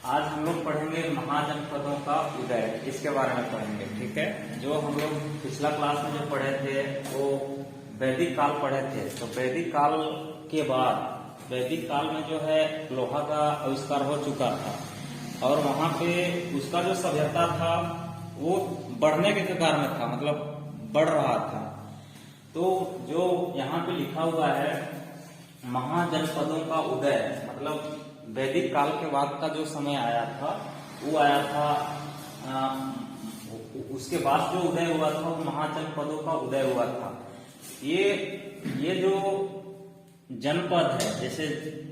आज हम लोग पढ़ेंगे महाजनपदों का उदय, इसके बारे में पढ़ेंगे। ठीक है, जो हम लोग पिछला क्लास में जो पढ़े थे वो वैदिक काल पढ़े थे। तो वैदिक काल के बाद वैदिक काल में जो है लोहा का आविष्कार हो चुका था और वहां पे उसका जो सभ्यता था वो बढ़ने के कगार में था, मतलब बढ़ रहा था। तो जो यहाँ पे लिखा हुआ है महाजनपदों का उदय, मतलब वैदिक काल के बाद का जो समय आया था वो आया था, उसके बाद जो उदय हुआ था वो महाजनपदों का उदय हुआ था। ये जो जनपद है, जैसे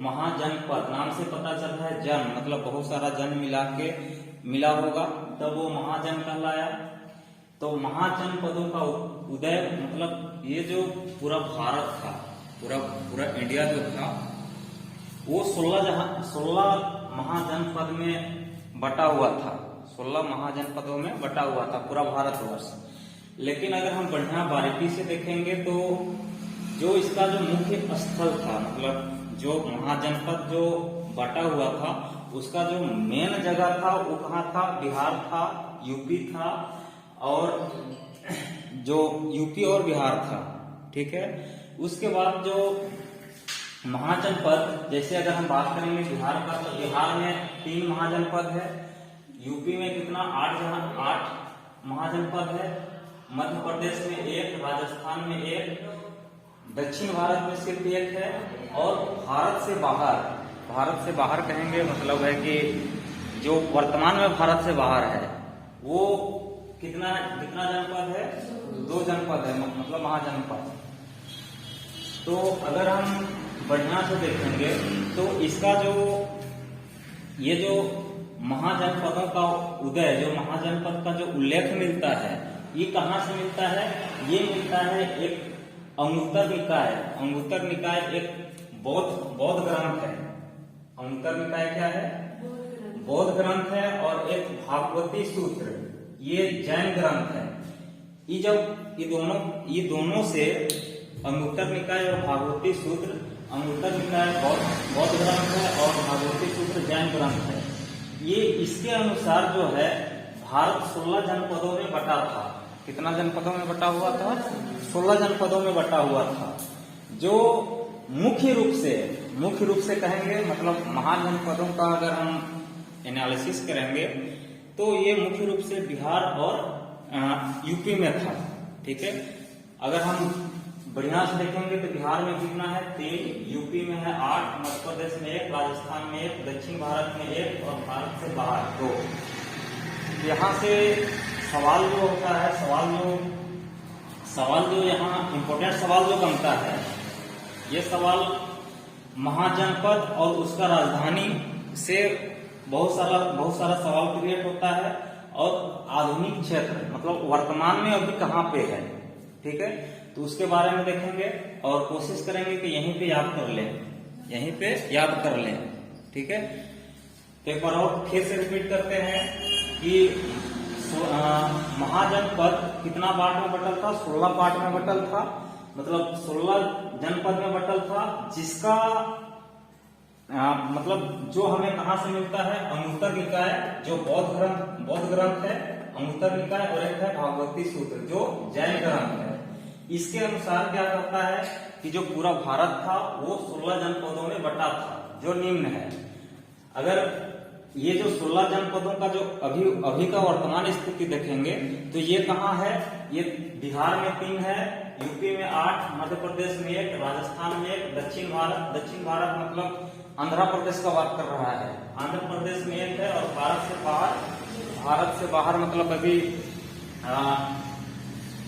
महाजनपद नाम से पता चलता है, जन मतलब बहुत सारा जन मिला होगा तब वो महाजन कहलाया। तो महाजनपदों का उदय मतलब ये जो पूरा भारत था, पूरा इंडिया जो था वो 16 महाजनपद में बटा हुआ था। 16 महाजनपदों में बटा हुआ था पूरा भारतवर्ष। लेकिन अगर हम बढ़िया बारीकी से देखेंगे तो जो इसका जो मुख्य स्थल था, मतलब जो महाजनपद जो बटा हुआ था उसका जो मेन जगह था वो कहाँ था? बिहार था, यूपी था, और जो यूपी और बिहार था। ठीक है, उसके बाद जो महाजनपद, जैसे अगर हम बात करेंगे बिहार का, तो बिहार में 3 महाजनपद है, यूपी में कितना 8 महाजनपद है, मध्य प्रदेश में 1, राजस्थान में 1, दक्षिण भारत में सिर्फ 1 है, और भारत से बाहर कहेंगे मतलब है कि जो वर्तमान में भारत से बाहर है वो कितना जनपद है? 2 जनपद है, मतलब महाजनपद। तो अगर हम बढ़िया से देखेंगे तो इसका ये जो महाजनपदों का उदय, जो महाजनपद का जो उल्लेख मिलता है, ये कहाँ से मिलता है? ये मिलता है एक अंगुत्तर निकाय। अंगुत्तर निकाय एक बौद्ध ग्रंथ है। अंगुत्तर निकाय क्या है? बौद्ध ग्रंथ है। और एक भागवती सूत्र, ये जैन ग्रंथ है। ये जब ये दोनों से अंगुत्तर निकाय और भागवती सूत्र, अंगुत्तर निकाय बौद्ध ग्रंथ है और भागवती सूत्र जैन ग्रंथ है, ये इसके अनुसार जो है भारत 16 जनपदों में बटा था। कितना जनपदों में बटा हुआ था? 16 जनपदों में बटा हुआ था। जो मुख्य रूप से कहेंगे, मतलब महाजनपदों का अगर हम एनालिसिस करेंगे तो ये मुख्य रूप से बिहार और यूपी में था। ठीक है, अगर हम बढ़िया से देखेंगे तो बिहार में कितना है? 3, यूपी में है 8, मध्य प्रदेश में 1, राजस्थान में 1, दक्षिण भारत में 1 और भारत से बाहर 2। यहाँ से सवाल जो होता है, सवाल जो यहाँ इम्पोर्टेंट सवाल जो बनता है, ये सवाल महाजनपद और उसका राजधानी से बहुत सारा सवाल क्रिएट होता है, और आधुनिक क्षेत्र मतलब वर्तमान में अभी कहाँ पे है। ठीक है, तो उसके बारे में देखेंगे और कोशिश करेंगे कि यहीं पे याद कर लें। ठीक है, तो एक बार और फिर से रिपीट करते हैं कि महाजनपद कितना पार्ट में बटल था? 16 पार्ट में बटल था, मतलब 16 जनपद में बटल था, जिसका मतलब जो हमें कहाँ से मिलता है? अंगुत्तर निकाय जो बौद्ध ग्रंथ है, अंगुत्तर निकाय, और एक है भागवती सूत्र जो जैन ग्रंथ है। इसके अनुसार क्या करता है कि जो पूरा भारत था वो 16 जनपदों में बटा था, जो निम्न है। अगर ये जो 16 जनपदों का जो अभी का वर्तमान स्थिति देखेंगे तो ये कहाँ है? ये बिहार में 3 है, यूपी में 8, मध्य प्रदेश में 1, राजस्थान में 1, दक्षिण भारत मतलब आंध्र प्रदेश का बात कर रहा है, आंध्र प्रदेश में 1 है, और भारत से बाहर मतलब अभी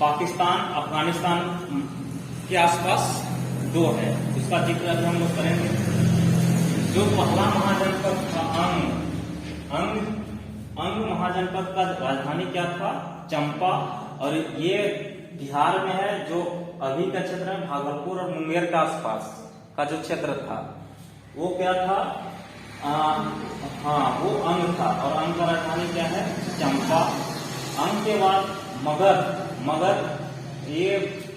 पाकिस्तान, अफगानिस्तान के आसपास 2 है। उसका जिक्र अभी हम लोग करेंगे। जो पहला महाजनपद था अंग महाजनपद का राजधानी क्या था? चंपा, और ये बिहार में है। जो अभी का क्षेत्र है भागलपुर और मुंगेर के आसपास का जो क्षेत्र था वो क्या था? वो अंग था, और अंग का राजधानी क्या है? चंपा। अंग के बाद मगध, ये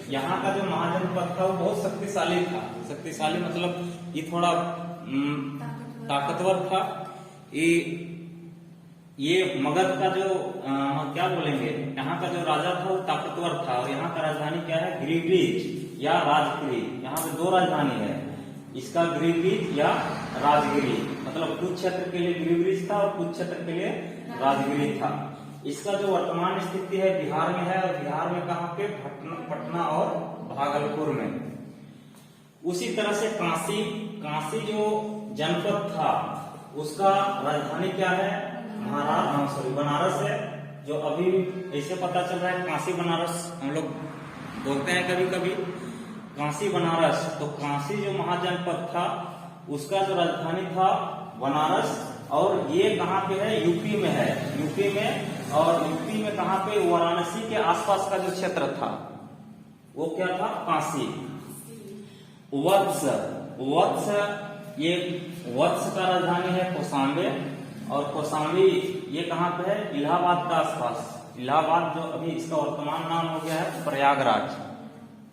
यहाँ का जो महाजनपद था वो बहुत शक्तिशाली था। शक्तिशाली मतलब ये थोड़ा ताकतवर था, ये मगध का जो क्या बोलेंगे, यहाँ का जो राजा था वो ताकतवर था, और यहाँ का राजधानी क्या है, गिरिब्रिज या राजगिरी। यहाँ पे दो राजधानी है, इसका गिरिब्रिज या राजगिरी, मतलब कुछ क्षेत्र के लिए गिरिब्रिज था और कुछ क्षेत्र के लिए राजगिरी था। इसका जो वर्तमान स्थिति है बिहार में है, और बिहार में कहाँ पे, पटना और भागलपुर में। उसी तरह से काशी जो जनपद था उसका राजधानी क्या है, बनारस है। जो अभी ऐसे पता चल रहा है काशी बनारस, हम लोग बोलते हैं कभी कभी काशी बनारस। तो काशी जो महाजनपद था उसका जो राजधानी था बनारस, और ये कहाँ पे है, यूपी में है, यूपी में। और यूपी में कहाँ पे, वाराणसी के आसपास का जो क्षेत्र था वो क्या था, काशी। ये वत्स का राजधानी है कौशाम्बी, और कौशाम्बी ये कहाँ पे है, इलाहाबाद का आसपास। इलाहाबाद जो अभी इसका वर्तमान नाम हो गया है प्रयागराज,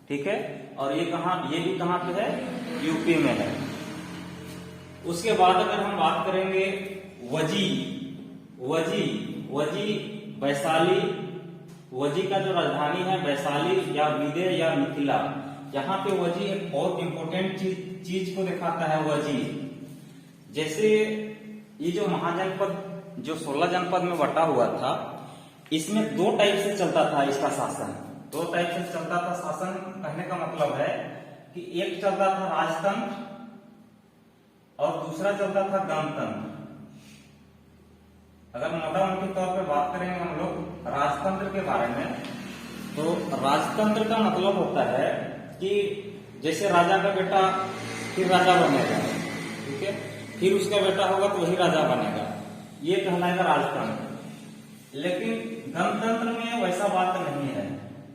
ठीक है। और ये भी कहाँ पे है, यूपी में है। उसके बाद अगर हम बात करेंगे वैशाली। वजी का जो राजधानी है वैशाली या विदेह या मिथिला। यहाँ पे वजी एक बहुत इंपॉर्टेंट चीज को दिखाता है। वजी जैसे ये जो महाजनपद जो 16 जनपद में बटा हुआ था, इसमें दो टाइप से चलता था इसका शासन। दो टाइप से चलता था शासन, कहने का मतलब है कि एक चलता था राजतंत्र और दूसरा चलता था गणतंत्र। अगर मोटा मोटी तौर पे बात करेंगे हम लोग राजतंत्र के बारे में, तो राजतंत्र का मतलब होता है कि जैसे राजा का बेटा फिर राजा बनेगा, ठीक है, फिर उसका बेटा होगा तो वही राजा बनेगा, ये कहलाएगा राजतंत्र। लेकिन गणतंत्र में वैसा बात नहीं है।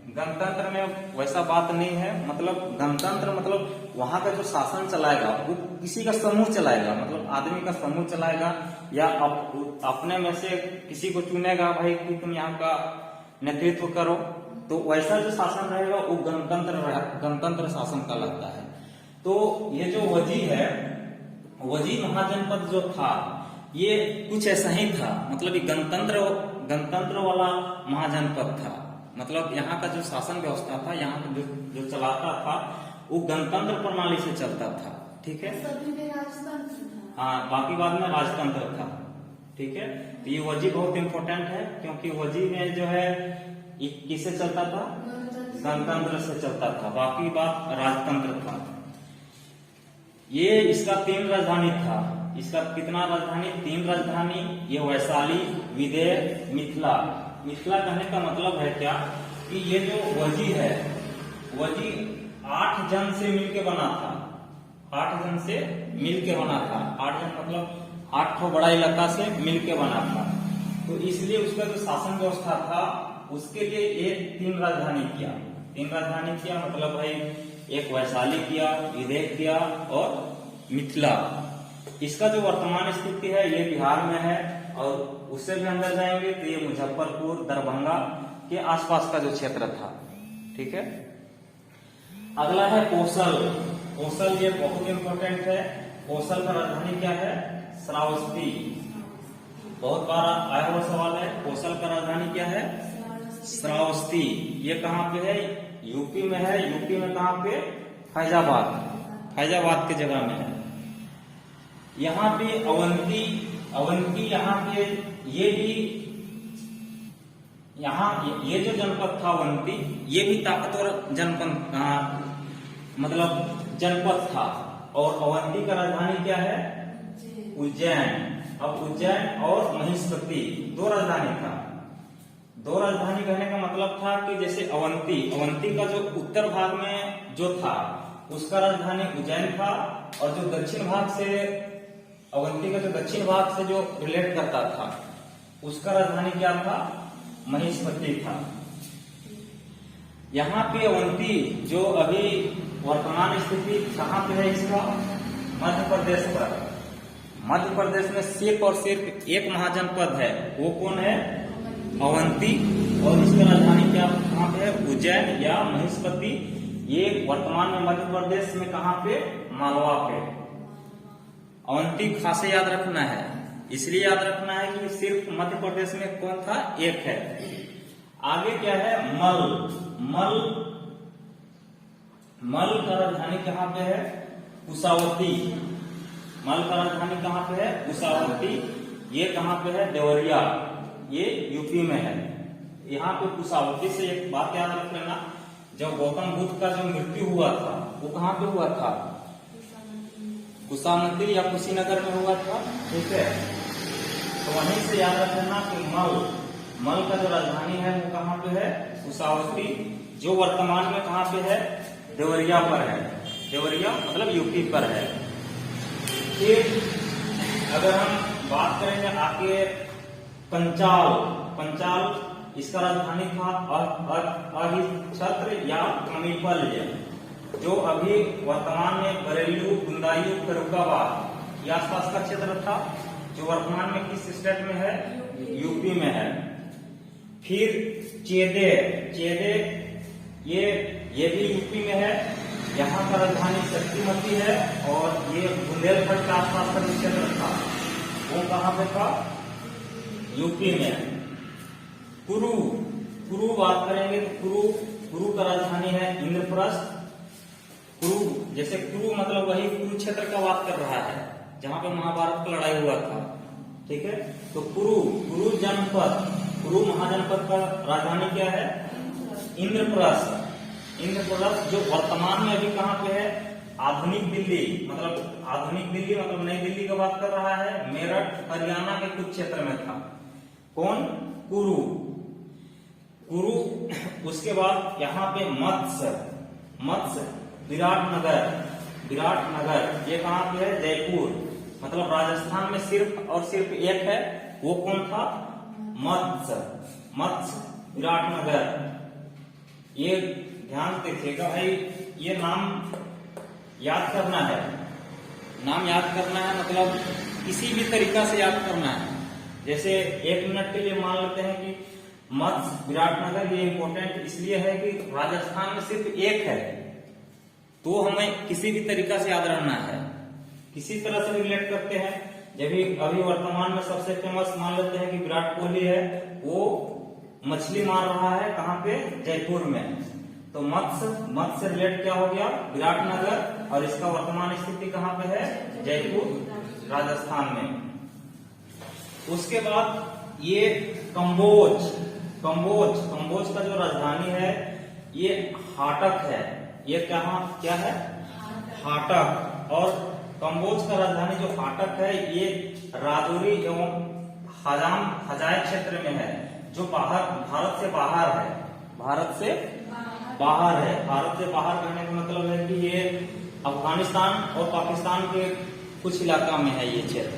गणतंत्र में वैसा बात नहीं है, मतलब गणतंत्र मतलब वहां का जो शासन चलाएगा वो किसी का समूह चलाएगा, मतलब आदमी का समूह चलाएगा, या अपने में से किसी को चुनेगा, भाई कि तुम यहाँ का नेतृत्व करो। तो वैसा जो शासन रहेगा वो गणतंत्र शासन का लगता है। तो ये जो वजी है, वजी महाजनपद जो था ये कुछ ऐसा ही था, मतलब ये गणतंत्र वाला महाजनपद था। मतलब यहाँ का जो शासन व्यवस्था था, यहाँ का जो चलाता था वो गणतंत्र प्रणाली से चलता था, ठीक है। हाँ, बाकी बाद में राजतंत्र था, ठीक है। तो ये वजी बहुत इंपॉर्टेंट है, क्योंकि वजी में जो है किससे चलता था, गणतंत्र से चलता था, बाकी बात राजतंत्र था। ये इसका 3 राजधानी था। इसका कितना राजधानी, 3 राजधानी। ये वैशाली, विदेह, मिथिला। मिथिला कहने का मतलब है क्या कि ये जो वजी है, वजी 8 जन से मिलके बना था। 8 जन से मिलके बना था। 8 जन मतलब 8 बड़ा इलाका से मिलके बना था। तो इसलिए उसका जो शासन व्यवस्था था उसके लिए एक 3 राजधानी किया। 3 राजधानी किया मतलब भाई एक वैशाली किया, विदेह किया और मिथिला। इसका जो वर्तमान स्थिति है ये बिहार में है, और उससे भी अंदर जाएंगे तो ये मुजफ्फरपुर, दरभंगा के आसपास का जो क्षेत्र था, ठीक है। अगला है कौशल। कौशल ये बहुत इंपॉर्टेंट है। कौशल का राजधानी क्या है, श्रावस्ती। बहुत बार आया हुआ सवाल है, कौशल का राजधानी क्या है, श्रावस्ती। ये कहाँ पे है, यूपी में है। यूपी में कहाँ पे, फैजाबाद के जगह में है। यहाँ पे अवंती यहाँ पे ये भी, यहाँ ये जो जनपद था अवंती, ये भी ताकतवर जनपद था। और अवंती का राजधानी क्या है, उज्जैन। अब उज्जैन और महिष्मती 2 राजधानी था। 2 राजधानी कहने का मतलब था कि जैसे अवंती का जो उत्तर भाग में जो था उसका राजधानी उज्जैन था, और जो दक्षिण भाग से अवंती का जो दक्षिण भाग से जो रिलेट करता था उसका राजधानी क्या था, महिष्मती था। यहाँ पे अवंती जो अभी वर्तमान स्थिति कहाँ पे है इसका, मध्य प्रदेश पर। मध्य प्रदेश में सिर्फ और सिर्फ एक महाजनपद है, वो कौन है, अवंती। और इसका राजधानी क्या कहाँ पे है, उज्जैन या महिष्मती। ये वर्तमान में मध्य प्रदेश में कहाँ पे, मालवा पे। अवंती खासे याद रखना है, इसलिए याद रखना है कि सिर्फ मध्य प्रदेश में कौन था, एक है। आगे क्या है, मल। मल मल का राजधानी कहाँ पे है, कुशावती। मल का राजधानी कहाँ पे है, कुशावती। ये कहाँ पे है, देवरिया, ये यूपी में है। यहाँ पे कुशावती से एक बात याद रख लेना, जब गौतम बुद्ध का जो मृत्यु हुआ था वो कहाँ पे हुआ था, कुशामती या कुशीनगर में हुआ था, ठीक है। तो वहीं से याद रखना कि मल का जो राजधानी है वो कहाँ पे है, कुशावती, जो वर्तमान में कहाँ पे है, देवरिया पर है। देवरिया मतलब यूपी पर है। फिर अगर हम बात करेंगे आगे पंचाल, इसका राजधानी था अहिच्छत्र या कमीपल्य, जो अभी वर्तमान में बरेली, बुंदायू, फर्रुखाबाद ये आसपास का क्षेत्र था, जो वर्तमान में किस स्टेट में है, यूपी में है। फिर चेदे ये भी यूपी में है। यहाँ का राजधानी शक्तिमती है और ये बुंदेलखंड के आसपास का क्षेत्र था वो कहाँ पे था, यूपी में। कुरु बात करेंगे तो कुरु का राजधानी है इंद्रप्रस्थ। कुरु जैसे कुरु मतलब वही कुरुक्षेत्र का बात कर रहा है जहां पे महाभारत का लड़ाई हुआ था, ठीक है। तो कुरु जनपद, कुरु महाजनपद का राजधानी क्या है, इंद्रप्रस्थ। जो वर्तमान में अभी कहाँ पे है, आधुनिक दिल्ली मतलब नई दिल्ली की बात कर रहा है, मेरठ हरियाणा के कुछ क्षेत्र में था। कौन, कुरु। उसके बाद यहाँ पे मत्स्य विराटनगर ये कहाँ पे है, जयपुर। मतलब राजस्थान में सिर्फ और सिर्फ एक है, वो कौन था, मत्स्य विराटनगर। ये ध्यान देखिएगा भाई, ये नाम याद करना है, मतलब किसी भी तरीका से याद करना है। जैसे 1 मिनट के लिए मान लेते हैं कि मत्स्य विराटनगर, ये इंपॉर्टेंट इसलिए है कि राजस्थान में सिर्फ एक है, तो हमें किसी भी तरीका से याद रखना है। किसी तरह से रिलेट करते हैं, जब अभी वर्तमान में सबसे फेमस मान लेते हैं कि विराट कोहली है, वो मछली मार रहा है कहाँ पे, जयपुर में। तो मत्स्य रिलेट क्या हो गया, विराटनगर, और इसका वर्तमान स्थिति कहाँ पे है, जयपुर राजस्थान में। उसके बाद ये कंबोज का जो राजधानी है ये हाटक है। ये क्या है, हाटक। और कंबोज का राजधानी जो हाटक है ये राजौरी एवं हजाए क्षेत्र में है, जो भारत से बाहर है। भारत से बाहर कहने का मतलब है कि ये अफगानिस्तान और पाकिस्तान के कुछ इलाका में है ये क्षेत्र,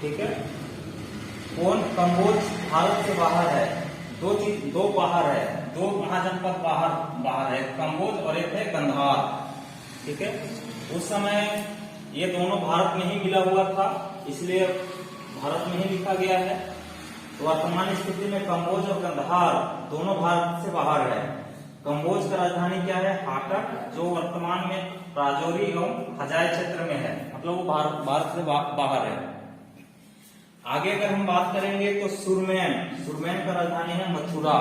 ठीक है। कौन, कंबोज भारत से बाहर है। दो बाहर है, 2 महाजनपद बाहर है, कंबोज और एक है गंधार, ठीक है। उस समय ये दोनों भारत में ही मिला हुआ था, इसलिए भारत में ही लिखा गया है। तो वर्तमान स्थिति में कंबोज और गंधार दोनों भारत से बाहर है। कंबोज का राजधानी क्या है, हाटक, जो वर्तमान में राजौरी एवं हजाए क्षेत्र में है, मतलब वो भारत से बाहर है। आगे अगर हम बात करेंगे तो सुरमैन का राजधानी है मथुरा।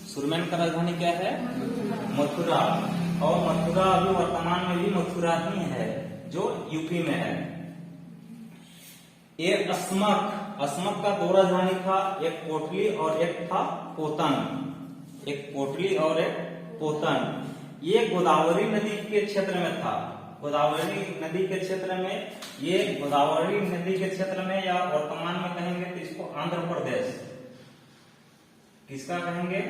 सुरमैन का राजधानी क्या है, मथुरा। और मथुरा अभी वर्तमान में भी मथुरा ही है, जो यूपी में है। ये अस्मक का 2 राजधानी था, एक कोटली और एक था पोतन। ये गोदावरी नदी के क्षेत्र में था। गोदावरी नदी के क्षेत्र में या वर्तमान में कहेंगे तो इसको आंध्र प्रदेश। किसका कहेंगे,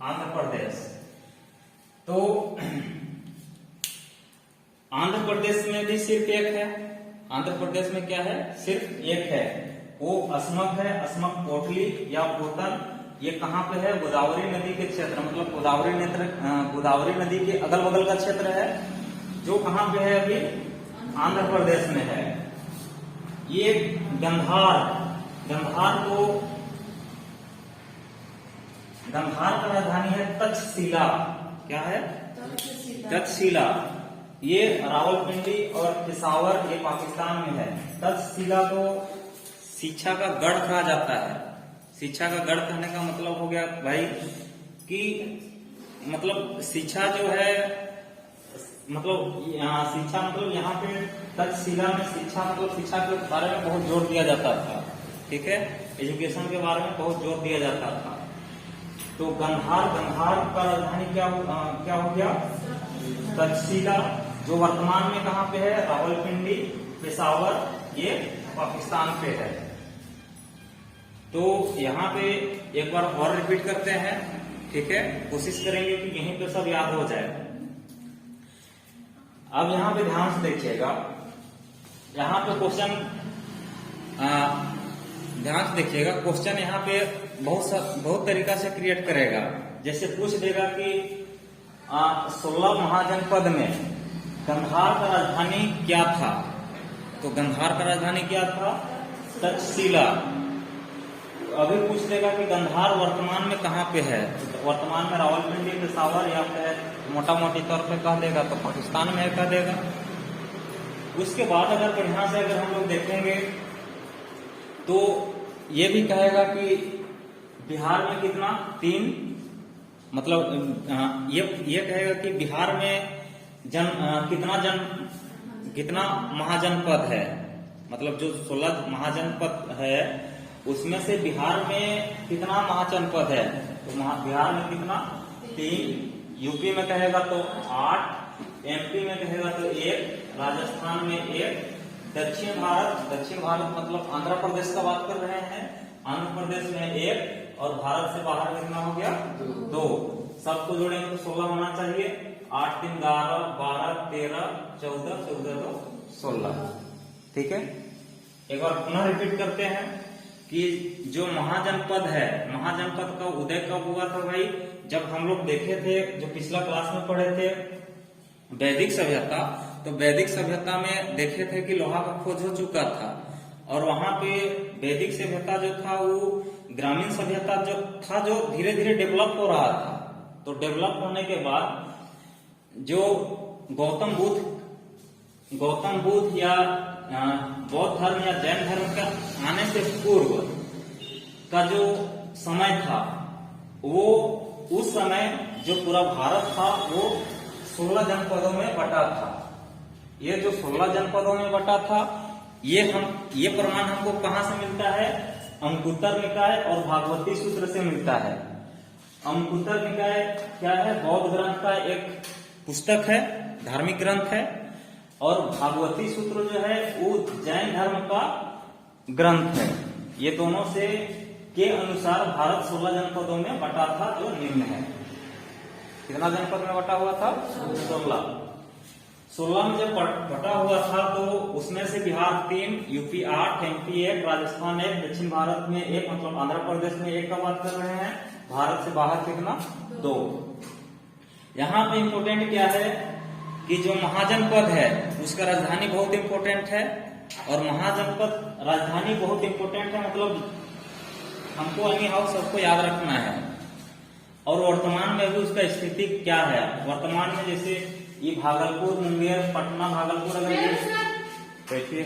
आंध्र प्रदेश। तो आंध्र प्रदेश में भी सिर्फ एक है। आंध्र प्रदेश में क्या है, सिर्फ एक है, वो अस्मक है। अस्मक कोटली या पोतन, ये कहाँ पे है, गोदावरी नदी के क्षेत्र, मतलब गोदावरी नदी के अगल बगल का क्षेत्र है, जो कहाँ पे है, अभी आंध्र प्रदेश में है। ये गंधार का राजधानी है तक्षशिला। क्या है, तक्षशिला। ये रावलपिंडी और पेशावर ये पाकिस्तान में है। तक्षशिला को शिक्षा का गढ़ कहा जाता है। शिक्षा का गढ़ कहने का मतलब हो गया भाई कि मतलब शिक्षा जो है मतलब शिक्षा मतलब यहाँ पे तक्षशिला में शिक्षा मतलब शिक्षा के बारे में बहुत जोर दिया जाता था। ठीक है, एजुकेशन के बारे में बहुत जोर दिया जाता था। तो गंधार का राजधानी क्या हो गया? तक्षशिला, जो वर्तमान में कहाँ पे है? रावलपिंडी, पेशावर, ये पाकिस्तान पे है। तो यहाँ पे एक बार और रिपीट करते हैं। ठीक है, कोशिश करेंगे कि यहीं पे सब याद हो जाए। अब यहाँ पे ध्यान से देखिएगा, यहाँ पे क्वेश्चन ध्यान से देखिएगा। क्वेश्चन यहाँ पे बहुत तरीका से क्रिएट करेगा। जैसे पूछ देगा कि 16 महाजनपद में गंधार का राजधानी क्या था? तो गंधार का राजधानी क्या था? तक्षशिला। अभी पूछ देगा कि गंधार वर्तमान में कहाँ पे है? तो वर्तमान में रावलपिंडी, पेशावर या फिर मोटा मोटी तौर पे कह देगा तो पाकिस्तान में है कह देगा। उसके बाद अगर बढ़िया से अगर हम लोग देखेंगे तो ये भी कहेगा कि बिहार में कितना? 3 मतलब ये कहेगा कि बिहार में कितना महाजनपद है। मतलब जो 16 महाजनपद है उसमें से बिहार में कितना महाजनपद है? तो बिहार में कितना? 3। यूपी में कहेगा तो 8, एमपी में कहेगा तो 1, राजस्थान में 1, दक्षिण भारत मतलब आंध्र प्रदेश का बात कर रहे हैं, आंध्र प्रदेश में 1 और भारत से बाहर कितना हो गया? 2। सबको जोड़ेंगे तो 16 होना चाहिए। 8 3 11 12 13 14 14 2 16। ठीक है, एक बार पुनः रिपीट करते हैं कि जो महाजनपद है, महाजनपद का उदय कब हुआ था भाई? जब हम लोग देखे थे, जो पिछला क्लास में पढ़े थे वैदिक सभ्यता, तो वैदिक सभ्यता में देखे थे कि लोहा का खोज हो चुका था और वहां पे वैदिक सभ्यता जो था वो ग्रामीण सभ्यता जो था जो धीरे धीरे डेवलप हो रहा था। तो डेवलप होने के बाद जो गौतम बुद्ध या बौद्ध धर्म या जैन धर्म का आने से पूर्व का जो समय था, वो उस समय जो पूरा भारत था वो 16 जनपदों में बटा था। ये जो 16 जनपदों में बटा था, ये प्रमाण हमको कहां से मिलता है? अंकुतर निकाय और भागवती सूत्र से मिलता है। अंकुतर निकाय क्या है? बौद्ध ग्रंथ का एक पुस्तक है, धार्मिक ग्रंथ है, और भागवती सूत्र जो है वो जैन धर्म का ग्रंथ है। ये दोनों से के अनुसार भारत 16 जनपदों में बटा था, जो निम्न है। कितना जनपद में बटा हुआ था? 16 में जब बटा हुआ था तो उसमें से बिहार 3, यूपी 8, एमपी 1, राजस्थान 1, दक्षिण भारत में 1 मतलब आंध्र प्रदेश में 1 का बात कर रहे हैं। भारत से बाहर कितना? 2। यहाँ पे इम्पोर्टेंट क्या है कि जो महाजनपद है उसका राजधानी बहुत इम्पोर्टेंट है, और महाजनपद राजधानी बहुत इम्पोर्टेंट है मतलब हमको एनी हाउ सबको याद रखना है। और वर्तमान में भी उसका स्थिति क्या है? वर्तमान में जैसे ये भागलपुर, मुंगेर, पटना, भागलपुर, अगर बैठिए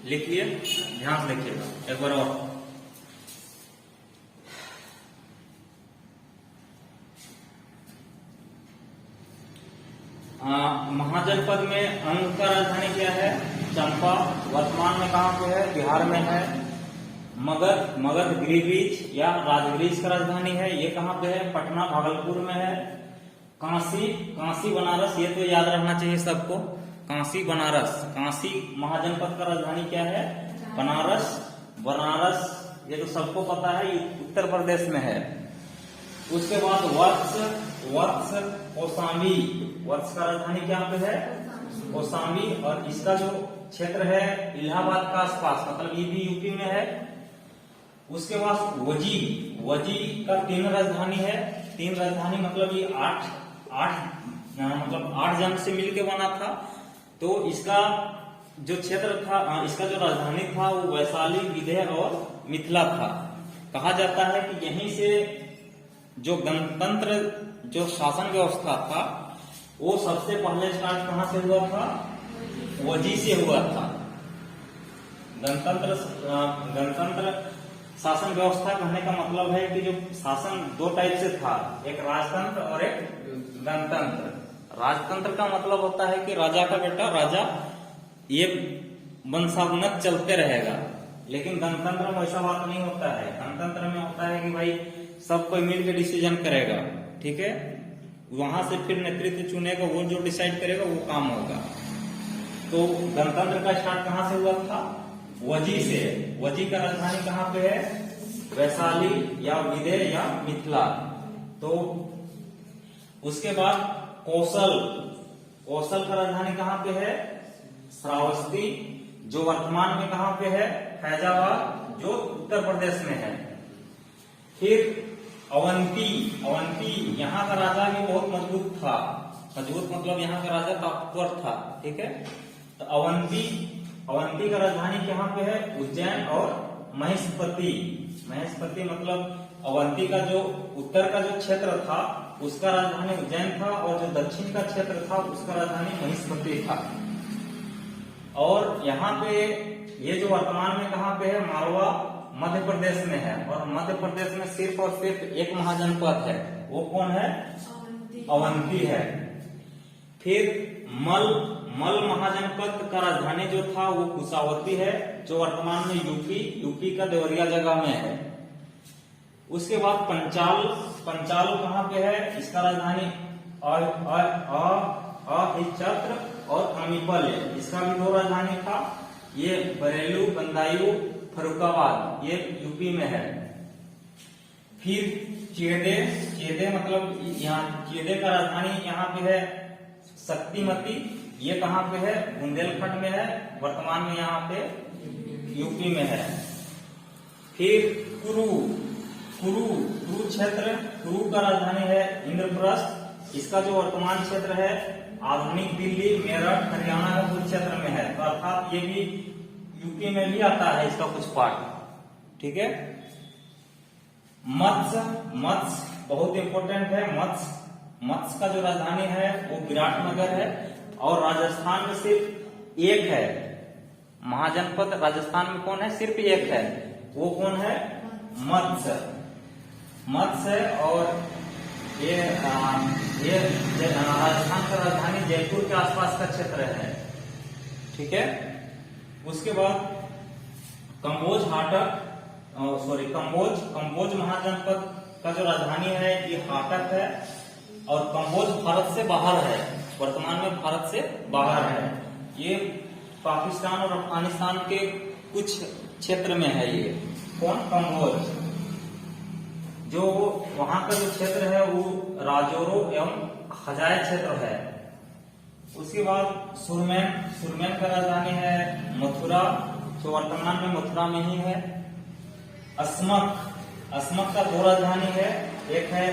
लिख लिए, ध्यान से देखिएगा एक बार और। महाजनपद में अंग का राजधानी क्या है? चंपा। वर्तमान में कहाँ पे है? बिहार में है। मगध गिरिब्रिज या राजगिरीज का राजधानी है, ये कहाँ पे है? पटना, भागलपुर में है। काशी बनारस, ये तो याद रखना चाहिए सबको। काशी बनारस, काशी महाजनपद का राजधानी क्या है? बनारस ये तो सबको पता है, ये उत्तर प्रदेश में है। उसके बाद वत्स कौशाम्बी, वत्स का राजधानी क्या पे है? कौशाम्बी। और इसका जो क्षेत्र है इलाहाबाद का आसपास, मतलब ये भी यूपी में है। उसके बाद वजी का 3 राजधानी है। 3 राजधानी मतलब ये 8 जन से मिलके बना था। तो इसका जो क्षेत्र था, इसका जो राजधानी था वो वैशाली, विदेह और मिथिला था। कहा जाता है कि यहीं से जो गणतंत्र जो शासन व्यवस्था था वो सबसे पहले स्टार्ट कहां से हुआ था? वजी से हुआ था। गणतंत्र शासन व्यवस्था कहने का मतलब है कि जो शासन दो टाइप से था, एक राजतंत्र और एक गणतंत्र। राजतंत्र का मतलब होता है कि राजा का बेटा राजा, ये वंशानुगत चलते रहेगा। लेकिन गणतंत्र में ऐसा बात नहीं होता है। गणतंत्र में होता है कि भाई सब कोई मिलकर डिसीजन करेगा, ठीक है, वहां से फिर नेतृत्व चुनेगा, वो जो डिसाइड करेगा वो काम होगा। तो गणतंत्र का स्टार्ट कहां से हुआ था? वजी से। वजी का राजधानी कहाँ पे है? वैशाली या विदेह या मिथिला। तो उसके बाद कौशल का राजधानी कहाँ पे है? श्रावस्ती, जो वर्तमान में कहाँ पे है? फैजाबाद, जो उत्तर प्रदेश में है। फिर अवंती, यहाँ का राजा भी बहुत मजबूत था। मजबूत मतलब यहाँ का राजा ताकतवर था, ठीक है। तो अवंती का राजधानी कहाँ पे है? उज्जैन और महेशपति मतलब अवंती का जो उत्तर का जो क्षेत्र था उसका राजधानी उज्जैन था, और जो दक्षिण का क्षेत्र था उसका राजधानी महेशपति था। और यहाँ पे ये जो वर्तमान में कहाँ पे है? मालवा मध्य प्रदेश में है। और मध्य प्रदेश में सिर्फ और सिर्फ एक महाजनपद है, वो कौन है? अवंती है। फिर मल महाजनपद का राजधानी जो था वो कुशावती है, जो वर्तमान में यूपी का देवरिया जगह में है। उसके बाद पंचाल कहाँ पे है? इसका राजधानी अहिच्छत्र और अमीपल है। इसका भी दो राजधानी था, ये बरेलू, बंदायू, फरुखाबाद, ये यूपी में है। फिर चेदे मतलब यहाँ चेदे का राजधानी यहाँ पे है शक्तिमती, ये कहाँ पे है? बुंदेलखंड में है, वर्तमान में यहाँ पे यूपी में है। फिर कुरु क्षेत्र, कुरु का राजधानी है इंद्रप्रस्थ, इसका जो वर्तमान क्षेत्र है आधुनिक दिल्ली, मेरठ, हरियाणा का कुछ क्षेत्र में है। तो अर्थात ये भी यूपी में भी आता है इसका कुछ पार्ट, ठीक है। मत्स्य बहुत इंपॉर्टेंट है। मत्स्य का जो राजधानी है वो विराटनगर है, और राजस्थान में सिर्फ एक है महाजनपद। राजस्थान में कौन है? सिर्फ एक है, वो कौन है? मत्स्य। और ये राजस्थान का राजधानी जयपुर के आसपास का क्षेत्र है, ठीक है। उसके बाद कंबोज महाजनपद का जो राजधानी है ये हाटक है, और कंबोज भारत से बाहर है, वर्तमान में भारत से बाहर है। ये पाकिस्तान और अफगानिस्तान के कुछ क्षेत्र में है। ये कौन? कंबोज। जो वहां का जो क्षेत्र है वो राजौरो एवं हजाए क्षेत्र है। उसके बाद सुरमैन का राजधानी है मथुरा, जो वर्तमान में मथुरा में ही है। अस्मक का दो राजधानी है, एक है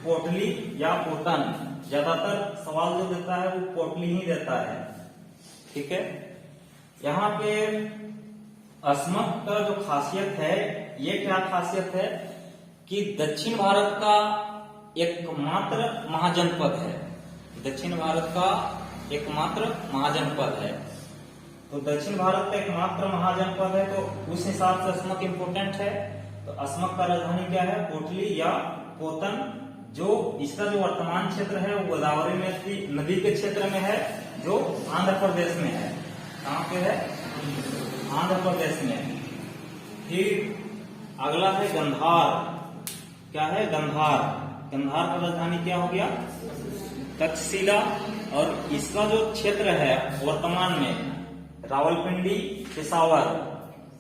पोटली या पोटन। ज्यादातर सवाल जो देता है वो पोटली ही देता है, ठीक है। यहाँ पे अस्मक का जो खासियत है, ये क्या खासियत है कि दक्षिण भारत का एकमात्र महाजनपद है। दक्षिण भारत का एकमात्र महाजनपद है। तो दक्षिण भारत का एकमात्र महाजनपद है, तो उस हिसाब से अस्मक इंपोर्टेंट है। तो अस्मक का राजधानी क्या है? पोटली या पोतन। जो इसका जो वर्तमान क्षेत्र है वो गोदावरी नदी के क्षेत्र में है, जो आंध्र प्रदेश में है। कहाँ पे है? आंध्र प्रदेश में। फिर अगला है गंधार। क्या है? गंधार का राजधानी क्या हो गया? तक्षशिला। और इसका जो क्षेत्र है वर्तमान में रावलपिंडी, पेशावर,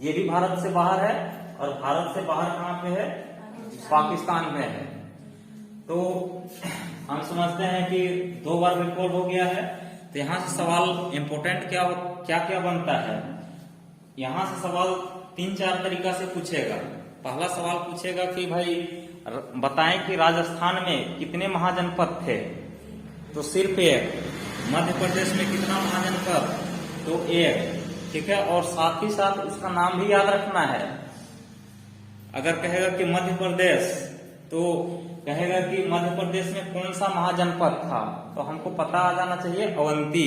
ये भी भारत से बाहर है। और भारत से बाहर कहाँ पे है? पाकिस्तान में है। तो हम समझते हैं कि 2 बार रिकॉल हो गया है। तो यहाँ से सवाल इम्पोर्टेंट क्या बनता है? यहाँ से सवाल 3-4 तरीका से पूछेगा। पहला सवाल पूछेगा कि भाई बताएं कि राजस्थान में कितने महाजनपद थे? तो सिर्फ एक। मध्य प्रदेश में कितना महाजनपद? तो तो एक, ठीक है। और साथ ही साथ उसका नाम भी याद रखना है। अगर कहेगा कि मध्य प्रदेश, तो कहेगा कि मध्य प्रदेश में कौन सा महाजनपद था, तो हमको पता आ जाना चाहिए अवंती।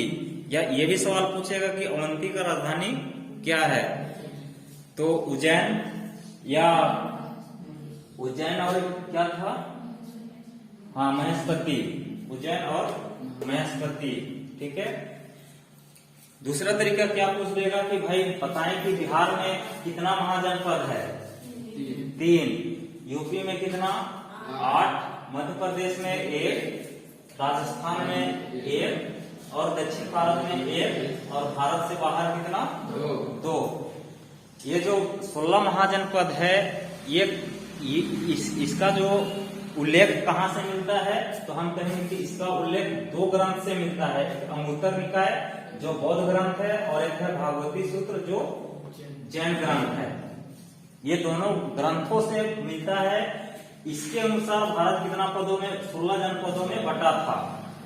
या ये भी सवाल पूछेगा कि अवंती का राजधानी क्या है, तो उज्जैन, या उज्जैन और क्या था, हाँ महेशपति, उज्जैन और महेशपति, ठीक है। दूसरा तरीका क्या पूछ देगा कि भाई बताएं कि बिहार में कितना महाजनपद है, 3, यूपी में कितना, 8, मध्य प्रदेश में 1, राजस्थान में 1, और दक्षिण भारत में 1, और भारत से बाहर कितना, 2। ये जो 16 महाजनपद है, इसका जो उल्लेख कहाँ से मिलता है, तो हम कहेंगे कि इसका उल्लेख 2 ग्रंथ से मिलता है। एक अंगुत्तर निकाय जो बौद्ध ग्रंथ है, और एक है भागवती सूत्र जो जैन ग्रंथ है। ये दोनों ग्रंथों से मिलता है। इसके अनुसार भारत कितना पदों में, 16 जनपदों में बटा था।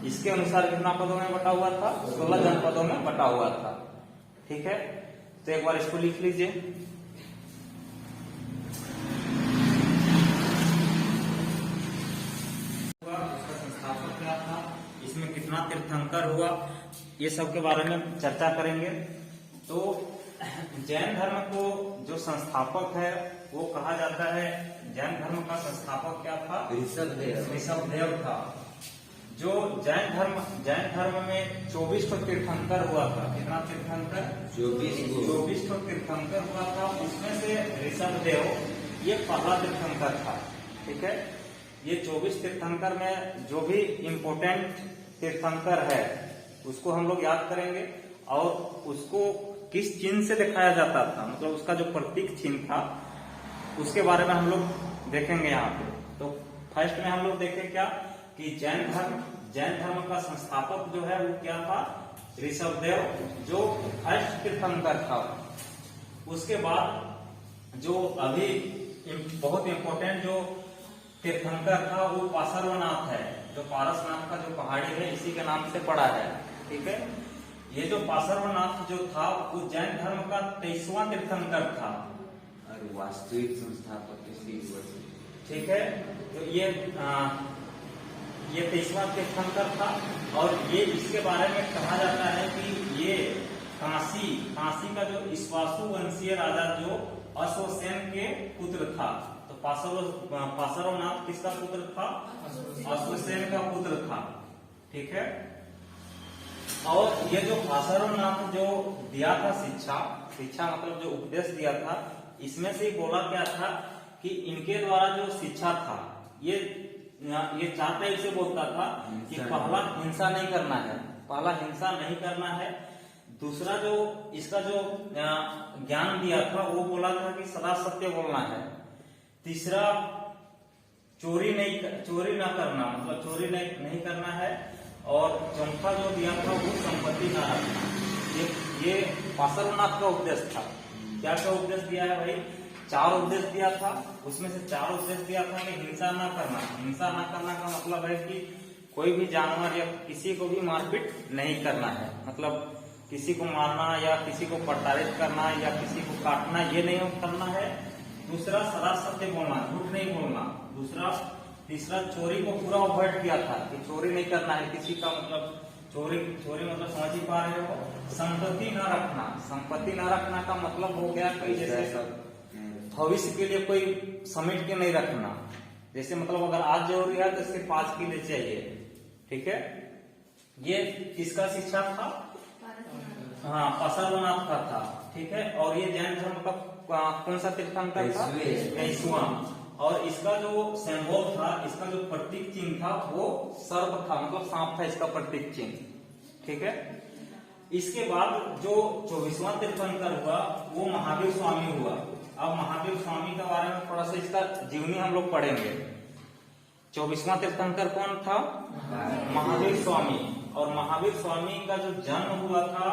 इसके अनुसार कितना पदों में बटा हुआ था, 16 जनपदों में बटा हुआ था, ठीक है। तो एक बार इसको लिख लीजिए। उसका संस्थापक क्या था, इसमें कितना तीर्थंकर हुआ, ये सब के बारे में चर्चा करेंगे। तो जैन धर्म को जो संस्थापक है वो कहा जाता है, जैन धर्म का संस्थापक क्या था, ऋषभदेव था। जो जैन धर्म में 24 तीर्थंकर हुआ था। कितना तीर्थंकर, 24 तीर्थंकर हुआ था। उसमें से ऋषभदेव ये पहला तीर्थंकर था, ठीक है। ये 24 तीर्थंकर में जो भी इम्पोर्टेंट तीर्थंकर है उसको हम लोग याद करेंगे, और उसको किस चिन्ह से दिखाया जाता था, मतलब उसका जो प्रतीक चिन्ह था उसके बारे में हम लोग देखेंगे यहाँ पे। तो फर्स्ट में हम लोग देखें क्या कि जैन धर्म का संस्थापक जो है वो क्या था, ऋषभदेव, जो फर्स्ट तीर्थंकर था। उसके बाद जो अभी बहुत इंपॉर्टेंट जो तीर्थंकर था वो पार्श्वनाथ है, जो पारसनाथ का जो पहाड़ी है इसी के नाम से पड़ा है, ठीक है। ये जो पार्श्वनाथ जो था वो जैन धर्म का 23वां तीर्थंकर था, और वास्तविक संस्थापक, ठीक है। तो ये 23वां तीर्थंकर था। और ये इसके बारे में कहा जाता है कि ये काशी का जो ईश्वासु वंशीय राजा जो अश्वसेन के पुत्र था। तो पार्श्वनाथ किसका पुत्र था, अश्वसेन का पुत्र था, ठीक है। और ये जो पार्श्वनाथ जो दिया था शिक्षा मतलब जो उपदेश दिया था, इसमें से बोला क्या था कि इनके द्वारा जो शिक्षा था ये 4 टाइप से बोलता था कि पहला हिंसा नहीं करना है, दूसरा जो इसका जो ज्ञान दिया था वो बोला था कि सदा सत्य बोलना है, तीसरा चोरी ना करना, मतलब चोरी नहीं करना है, और चौथा जो दिया था वो संपत्ति ना रखना। ये पार्श्वनाथ का उपदेश था। क्या उपदेश दिया है भाई, 4 उपदेश दिया था। उसमें से 4 उपदेश दिया था कि हिंसा ना करना का मतलब है कि कोई भी जानवर या किसी को भी मारपीट नहीं करना है, मतलब किसी को मारना या किसी को प्रताड़ित करना या किसी को काटना ये नहीं करना है। दूसरा सदा सत्य बोलना, झूठ नहीं बोलना। तीसरा चोरी को पूरा अवॉइड किया था कि चोरी नहीं करना है किसी का, मतलब चोरी मतलब समझ ही पा रहे हो। संपत्ति न रखना का मतलब हो गया कि जैसे भविष्य के लिए कोई समेट के नहीं रखना, जैसे मतलब अगर आज जरूरी है तो इसके 5 किलो चाहिए, ठीक है। ये किसका शिक्षा था, हाँ पार्श्वनाथ का था, ठीक है। और ये जैन धर्म का कौन सा तीर्थंकर था, 23वां। और इसका जो सिंबल था, इसका जो प्रतीक चिन्ह था वो सर्प था, मतलब सांप था इसका प्रतीक चिन्ह, ठीक है। इसके बाद जो 24वां तीर्थंकर हुआ वो महावीर स्वामी हुआ। अब महावीर स्वामी के बारे में थोड़ा सा इसका जीवनी हम लोग पढ़ेंगे। 24वां तीर्थंकर कौन था, महावीर स्वामी। और महावीर स्वामी का जो जन्म हुआ था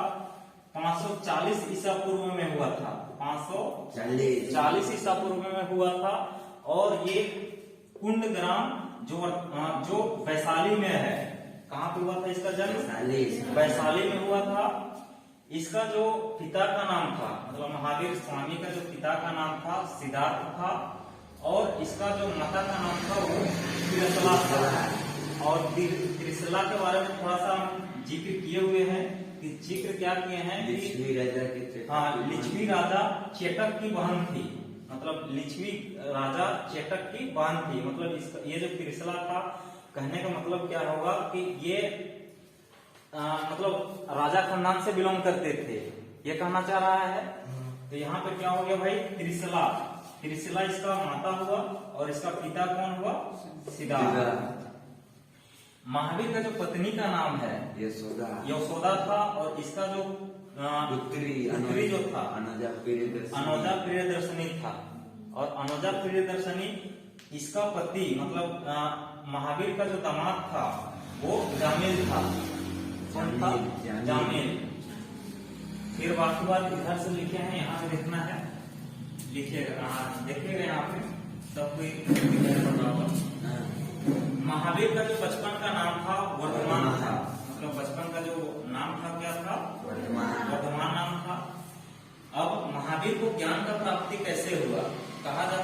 540 ईसा पूर्व में हुआ था, 540 ईसा पूर्व में हुआ था। और ये कुंड ग्राम जो वैशाली में है, कहाँ पे हुआ था इसका जन्म, वैशाली में हुआ था। इसका जो पिता का नाम था, मतलब महावीर स्वामी का जो पिता का नाम था सिद्धार्थ था, और इसका जो माता का नाम था वो त्रिशला था। और त्रिशला के बारे में थोड़ा सा हम जिक्र किए हुए हैं कि जिक्र क्या किए हैं कि लिच्छवी राजा के हाँ, लिच्छवी राजा चेटक की बहन थी, मतलब लिच्छवी राजा चेटक की बहन थी। मतलब इसका ये जो त्रिशला था, कहने का मतलब क्या होगा कि ये मतलब राजा खानदान से बिलोंग करते थे, ये कहना चाह रहा है। तो यहाँ पे क्या हो गया भाई, त्रिशला, त्रिशला इसका माता हुआ और इसका पिता कौन हुआ, सिद्धार्थ। महावीर का जो पत्नी का नाम है यशोदा था, और इसका जो पुत्री जो था अनुजा प्रियदर्शनी था। और अनुजा प्रियदर्शनी इसका पति मतलब महावीर का जो दामाद था वो जामिल था। कौन था, जामिल। फिर बाकी बात इधर से लिखे हैं, यहाँ पे लिखना है, लिखिएगा, देखिएगा यहाँ पे सब कोई। महावीर का जो बचपन का नाम था वर्धमान था, मतलब बचपन का जो नाम था क्या था, वर्धमान नाम था। अब महावीर को ज्ञान का प्राप्ति कैसे हुआ, कहा जाता